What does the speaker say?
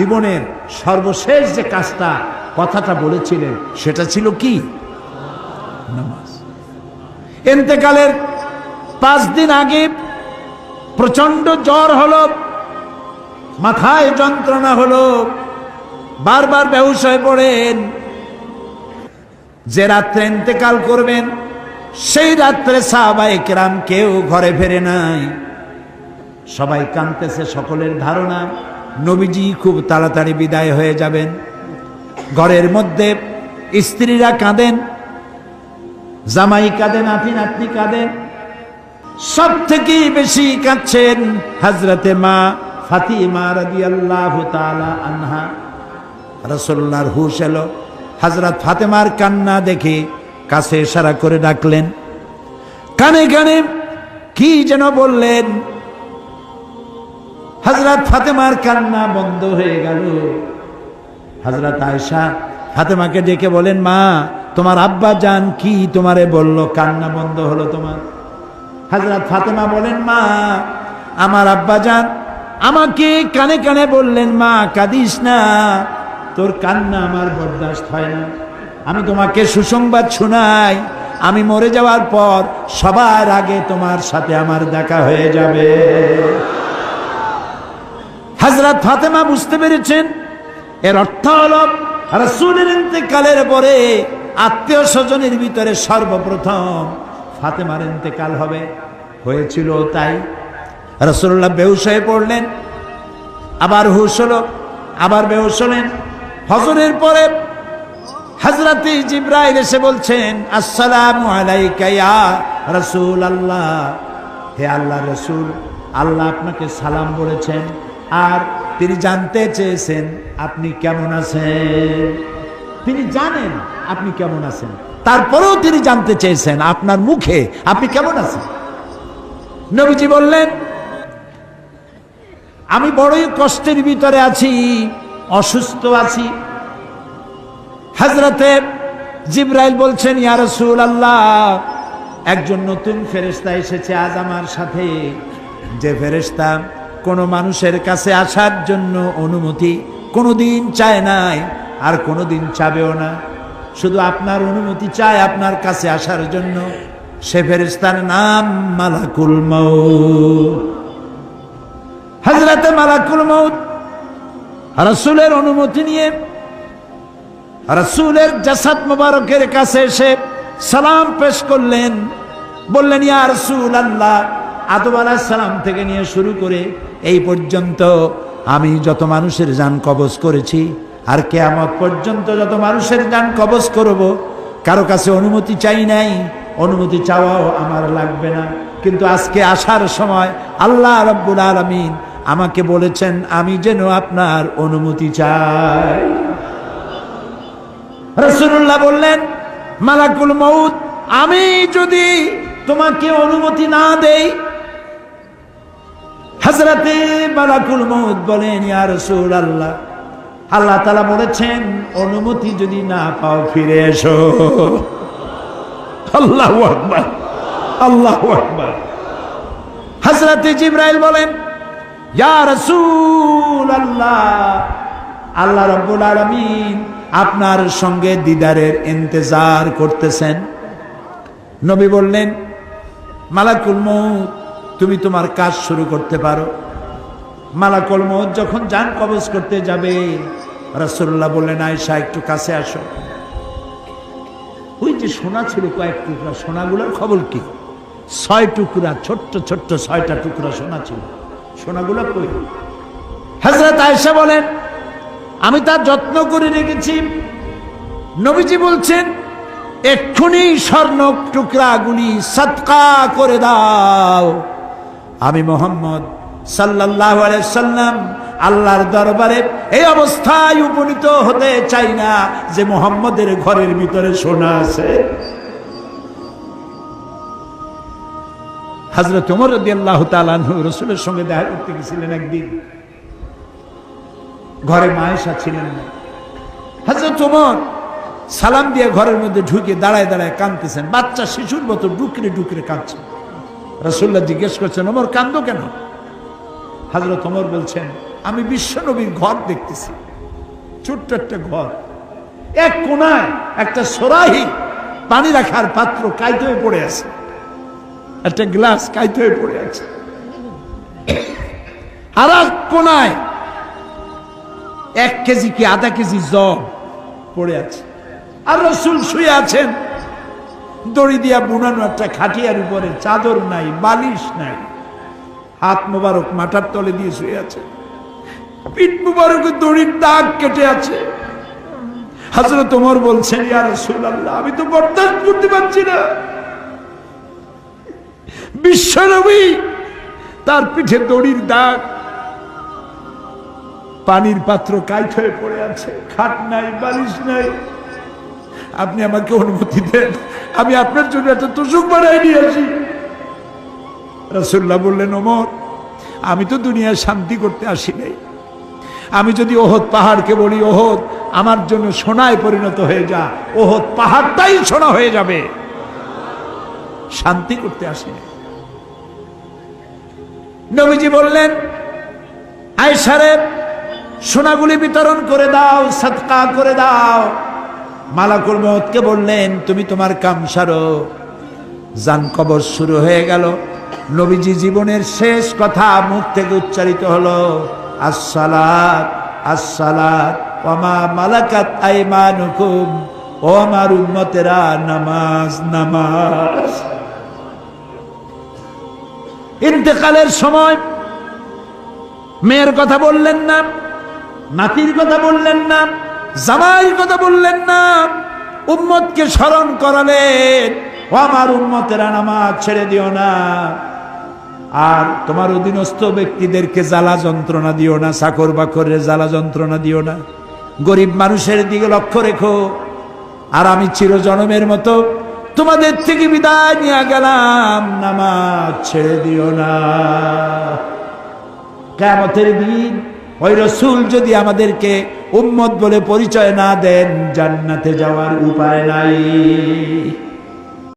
জীবনের সর্বশেষ যে কাজটা কথাটা বলেছিলেন সেটা ছিল কি? নামাজ। ইন্তেকালের 5 দিন আগে প্রচন্ড জ্বর হলো, মাথায় যন্ত্রণা হলো, বারবার বেহুশ হয়ে পড়েন। যে রাত্রে ইন্তেকাল করবেন সেই রাত্রে সাহাবায়ে কেরাম কেউ ঘরে ফেরে নাই, সবাই কাঁদতেছে। সকলের ধারণা নবীজি খুব তাড়াতাড়ি বিদায় হয়ে যাবেন। ঘরের মধ্যে স্ত্রীরা কাঁদেন, জামাই কাঁদেন, নাতি নাতনি কাঁদেন। সব থেকে বেশি কাঁদছেন হযরতে মা ফাতিমা রাদিয়াল্লাহু তাআলা আনহা। রাসূলুল্লাহর হুশ এলো, হযরত ফাতেমার কান্না দেখে কাছে ইশারা করে ডাকলেন, কানে কানে কি যেন বললেন। হযরত ফাতেমার কান্না বন্ধ হয়ে গেল। হযরত আয়েশা ফাতেমাকে ডেকে বলেন, মা তোমার আব্বা জান কি তোমারে বলল, কান্না বন্ধ হলো তোমার? হযরত ফাতেমা বলেন, মা আমার আব্বা জান আমাকে কানে কানে বললেন, মা কাঁদিস না, তোর কান্না আমার বরদাস্ত হয় না। আমি তোমাকে সুসংবাদ শোনাই, আমি মরে যাওয়ার পর সবার আগে তোমার সাথে আমার দেখা হয়ে যাবে। হযরত ফাতেমা বুঝতে পেরেছেন এর অর্থ হলো রাসূলের ইন্তেকালের পরে আত্মীয় স্বজনের ভিতরে সর্বপ্রথম ফাতেমার ইন্তেকাল হবে। হয়েছিল তাই। রাসূলুল্লাহ বেহুশ হয়ে পড়লেন, আবার হুশ হলো, আবার বেহুশ হলেন। ফজরের পরে হযরতে জিবরাইল এসে বলছেন, আসসালামু আলাইকা ইয়া রাসূলুল্লাহ, হে আল্লাহর রাসূল, আল্লাহ আপনাকে সালাম বলেছেন আর তিনি জানতে চেয়েছেন আপনি কেমন আছেন। তিনি জানেন আপনি কেমন আছেন, তারপরেও তিনি জানতে চেয়েছেন আপনার মুখে আপনি কেমন আছেন। নবীজি বললেন, আমি বড়ই কষ্টের ভিতরে আছি, অসুস্থ আছি। হযরতে জিবরাইল বলছেন, ইয়া রাসূলুল্লাহ, একজন নতুন ফেরেশতা এসেছে আজ আমার সাথে, যে ফেরেশতা কোনো মানুষের কাছে আসার জন্য অনুমতি কোনোদিন চায় নাই আর কোনোদিন চাবেও না, শুধু আপনার অনুমতি চায় আপনার কাছে আসার জন্য। সে ফেরেশতার নাম মালাকুল মউত। হযরতে মালাকুল মউত রাসূলের অনুমতি নিয়ে রাসূলের জাসাদ মোবারকের কাছে এসে সালাম পেশ করলেন। বললেন, ইয়া রাসূলুল্লাহ, আদম আলাইহিস সালাম থেকে নিয়ে শুরু করে এই পর্যন্ত আমি যত মানুষের জান কবজ করেছি আর কিয়ামত পর্যন্ত যত মানুষের জান কবজ করব, কারো কাছে অনুমতি চাই নাই, অনুমতি চাওয়াও আমার লাগবে না। কিন্তু আজকে আসার সময় আল্লাহ রাব্বুল আলামিন আমাকে বলেছেন আমি যেন আপনার অনুমতি চাই। রাসূলুল্লাহ বললেন, মালাকুল মউত, আমি যদি তোমাকে অনুমতি না দেই? হযরতে মালাকুল মউত বলেন, ইয়া রাসূলুল্লাহ, আল্লাহ তাআলা বলেছেন অনুমতি যদি না পাও ফিরে এসো। আল্লাহু আকবার, আল্লাহু আকবার। হযরতে জিবরাইল বলেন, ইয়া রাসূলুল্লাহ, আল্লাহ রাব্বুল আলামিন আপনার সঙ্গে দিদারের ইন্তজার করতেছেন। নবী বললেন, মালাকুল মউত, তুমি তোমার কাজ শুরু করতে পারো। মালাকুল মউত যখন জান কবজ করতে যাবে, রাসূলুল্লাহ বললেন, আয়েশা একটু কাছে আসো। ওই যে সোনা ছিল কয়েক টুকরা, সোনাগুলোর খবর কি? 6 টুকরা, ছোট্ট ছোট্ট 6টা টুকরা সোনা ছিল, সোনাগুলো কই? হযরত আয়েশা বলেন, আমি তার যত্ন করে রেখেছি। নবীজি বলছেন, এক্ষুনি স্বর্ণ টুকরাগুলি সদকা করে দাও। আমি মুহাম্মদ সাল্লাল্লাহু আলাইহি সাল্লাম আল্লাহর দরবারে এই অবস্থায় উপনীত হতে চাই না যে মুহাম্মদের ঘরের ভিতরে সোনা আছে। হযরত ওমর রাদিয়াল্লাহু তাআলা আনহু রাসূলের সঙ্গে দেখা করতে গেছিলেন একদিন। ঘরে মা আয়েশা ছিলেন না। হযরত ওমর সালাম দিয়ে ঘরের মধ্যে ঢুকে দাঁড়ায় দাঁড়ায় কাঁদতেছেন, বাচ্চা শিশুর মতো ডুকরে ডুকরে কাঁদছে। রাসূলুল্লাহ জিজ্ঞেস করছেন, ওমর কাঁদো কেন? হযরত ওমর বলছেন, আমি বিশ্ব নবীর ঘর দেখতেছি, ছোট্ট একটা ঘর, এক কোনায় একটা সরাহি পানি রাখার পাত্র কাইতে হয়ে পড়ে আছে, একটা গ্লাস কাইতে হয়ে পড়ে আছে, আর এক কোনায় 1 কেজি কি আধা কেজি জব পড়ে আছে, আর রাসূল শুয়ে আছেন দড়ি দিয়া বুনানো একটা খাটিয়ার উপরে, চাদর নাই, বালিশ নাই, হাত মোবারক মাথার তলে দিয়ে শুয়ে আছে, পিঠ মোবারকে দড়ির দাগ কেটে আছে। হযরত ওমর বলছেন, ইয়া রাসূলুল্লাহ, আমি তো বরদাস্ত করতে পারছি না, বিশ্বনবী তার পিঠে দড়ির দাগ, পানির পাত্র কাইট হয়ে পড়ে আছে, খাট নাই, বালিশ নাই, আপনি আমাকে অনুমতি দেন, আমি আপনার জন্য একটা তোষক বানাই নিয়ে আসি। রাসূলুল্লাহ বললেন, ওমর, আমি তো দুনিয়ায় শান্তি করতে আসি নাই, আমি যদি ওহদ পাহাড়কে বলি ওহদ আমার জন্য সোনায় পরিণত হয়ে যা, ওহদ পাহাড়টাই সোনা হয়ে যাবে, শান্তি করতে আসি নাই। নবীজি বললেন, আয়েশারে সোনাগুলি বিতরণ করে দাও, সাদকা করে দাও। মালাকুল মউতকে বললেন, তুমি তোমার কাম সারো। জান কবজ শুরু হয়ে গেল। নবীজি জীবনের শেষ কথা মুখ থেকে উচ্চারিত হলো, আসসালাত আসসালাত ওয়া মা মালাকাত আইমানুকুম, ও আমার উম্মতেরা, নামাজ নামাজ। ইন্তেকালের সময় মেয়ের কথা বললেন না, নাতির কথা বললেন না, জামাইয়ের কথা বললেন না, উম্মতকে স্মরণ করালেন, ও আমার উম্মতেরা, নামাজ ছেড়ে দিও না, আর তোমার অধীনস্থ ব্যক্তিদেরকে জ্বালা যন্ত্রণা দিও না, চাকর বাকরের জ্বালা যন্ত্রণা দিও না, গরিব মানুষের দিকে লক্ষ্য রেখো, আর আমি চিরজনমের মতো তোমাদের থেকে বিদায় নিয়ে গেলাম, নামাজ ছেড়ে দিও না। কিয়ামতের দিন ওই রাসূল যদি আমাদেরকে উম্মত বলে পরিচয় না দেন, জান্নাতে যাওয়ার উপায় নাই।